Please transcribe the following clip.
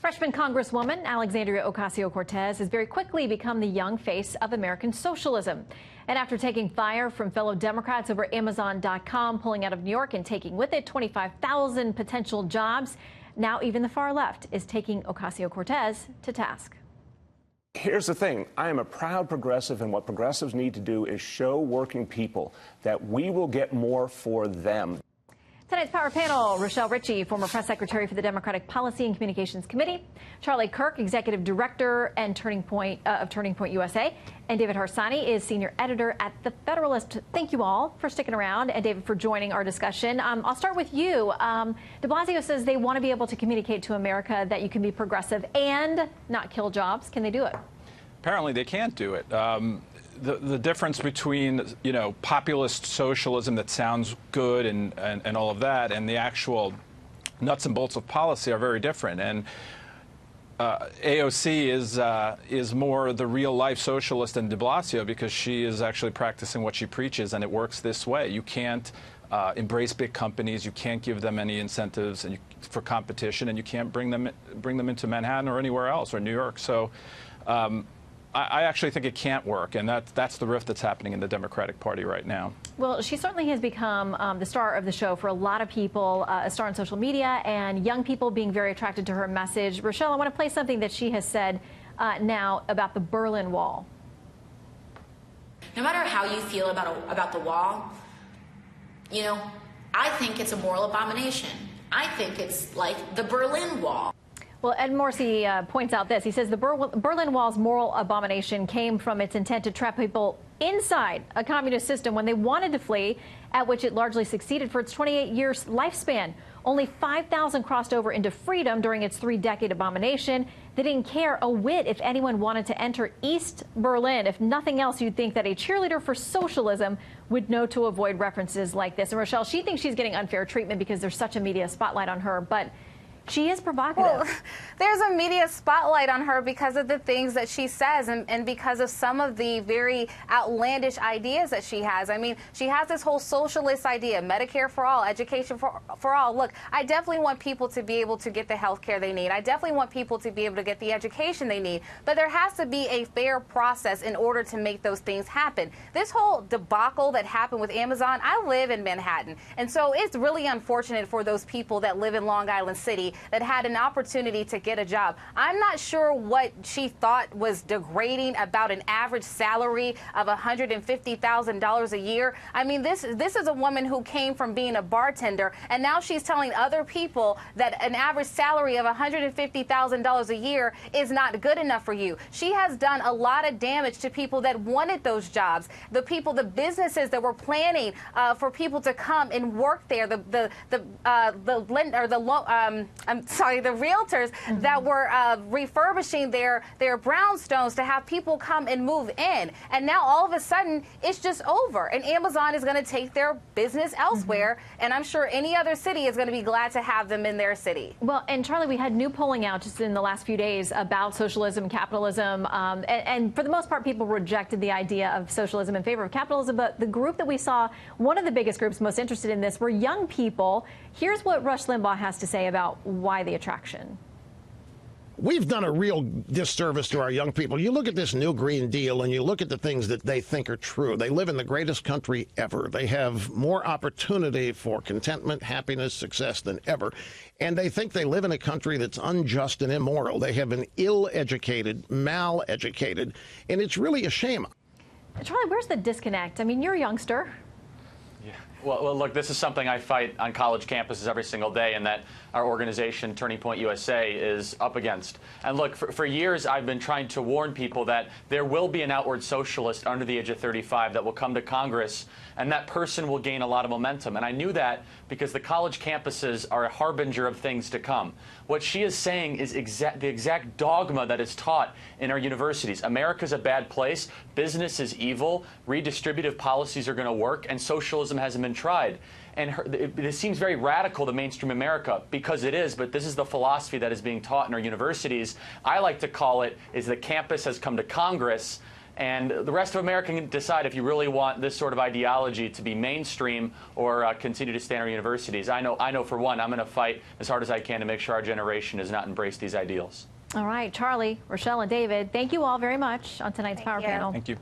Freshman Congresswoman Alexandria Ocasio-Cortez has very quickly become the young face of American socialism. And after taking fire from fellow Democrats over Amazon.com pulling out of New York and taking with it 25,000 potential jobs, now even the far left is taking Ocasio-Cortez to task. Here's the thing. I am a proud progressive, and what progressives need to do is show working people that we will get more for them. Tonight's Power Panel, Rochelle Ritchie, former press secretary for the Democratic Policy and Communications Committee, Charlie Kirk, executive director and Turning Point USA, and David Harsanyi is senior editor at The Federalist. Thank you all for sticking around, and David for joining our discussion. I'll start with you. De Blasio says they want to be able to communicate to America that you can be progressive and not kill jobs. Can they do it? Apparently they can't do it. The difference between, populist socialism that sounds good and all of that and the actual nuts and bolts of policy are very different. And AOC is more the real-life socialist than de Blasio because she is actually practicing what she preaches, and it works this way. You can't embrace big companies. You can't give them any incentives for competition, and you can't bring them into Manhattan or anywhere else or New York. So I actually think it can't work, and that's the rift that's happening in the Democratic Party right now. Well, she certainly has become the star of the show for a lot of people, a star on social media, and young people being very attracted to her message. Rochelle, I want to play something that she has said now about the Berlin Wall. No matter how you feel about the wall, I think it's a moral abomination. I think it's like the Berlin Wall. Well, Ed Morsi points out this. He says the Berlin Wall's moral abomination came from its intent to trap people inside a communist system when they wanted to flee, at which it largely succeeded for its 28-year lifespan. Only 5,000 crossed over into freedom during its 3-decade abomination. They didn't care a whit if anyone wanted to enter East Berlin. If nothing else, you'd think that a cheerleader for socialism would know to avoid references like this. And Rochelle, she thinks she's getting unfair treatment because there's such a media spotlight on her, but she is provocative. Well, there's a media spotlight on her because of the things that she says and because of some of the very outlandish ideas that she has. I mean, she has this whole socialist idea, Medicare for all, education for all. Look, I definitely want people to be able to get the health care they need. I definitely want people to be able to get the education they need. But there has to be a fair process in order to make those things happen. This whole debacle that happened with Amazon, I live in Manhattan. And so it's really unfortunate for those people that live in Long Island City that had an opportunity to get a job. I'm not sure what she thought was degrading about an average salary of $150,000 a year. I mean, this is a woman who came from being a bartender, and now she's telling other people that an average salary of $150,000 a year is not good enough for you. She has done a lot of damage to people that wanted those jobs, the businesses that were planning for people to come and work there, the realtors that were refurbishing their brownstones to have people come and move in. And now all of a sudden it's just over, and Amazon is going to take their business elsewhere, and I'm sure any other city is going to be glad to have them in their city. Well, and Charlie, we had new polling out just in the last few days about socialism, capitalism, and for the most part people rejected the idea of socialism in favor of capitalism, but the group that we saw, one of the biggest groups most interested in this, were young people. Here's what Rush Limbaugh has to say about why the attraction. We've done a real disservice to our young people. You look at this new Green Deal and you look at the things that they think are true. They live in the greatest country ever. They have more opportunity for contentment, happiness, success than ever. And they think they live in a country that's unjust and immoral. They have been ill-educated, mal-educated, and it's really a shame. Charlie, where's the disconnect? I mean, you're a youngster. Yeah. Well, look, this is something I fight on college campuses every single day, and that our organization, Turning Point USA, is up against. And look, for years I've been trying to warn people that there will be an outward socialist under the age of 35 that will come to Congress, and that person will gain a lot of momentum. And I knew that because the college campuses are a harbinger of things to come. What she is saying is the exact dogma that is taught in our universities. America's a bad place, business is evil, redistributive policies are going to work, and socialism hasn't been tried. And this seems very radical to mainstream America, because it is, but this is the philosophy that is being taught in our universities. I like to call it is the campus has come to Congress, And the rest of America can decide if you really want this sort of ideology to be mainstream or continue to stay in our universities. I know for one, I'm going to fight as hard as I can to make sure our generation does not embrace these ideals. All right, Charlie, Rochelle, and David, thank you all very much on tonight's Power Panel. Thank you.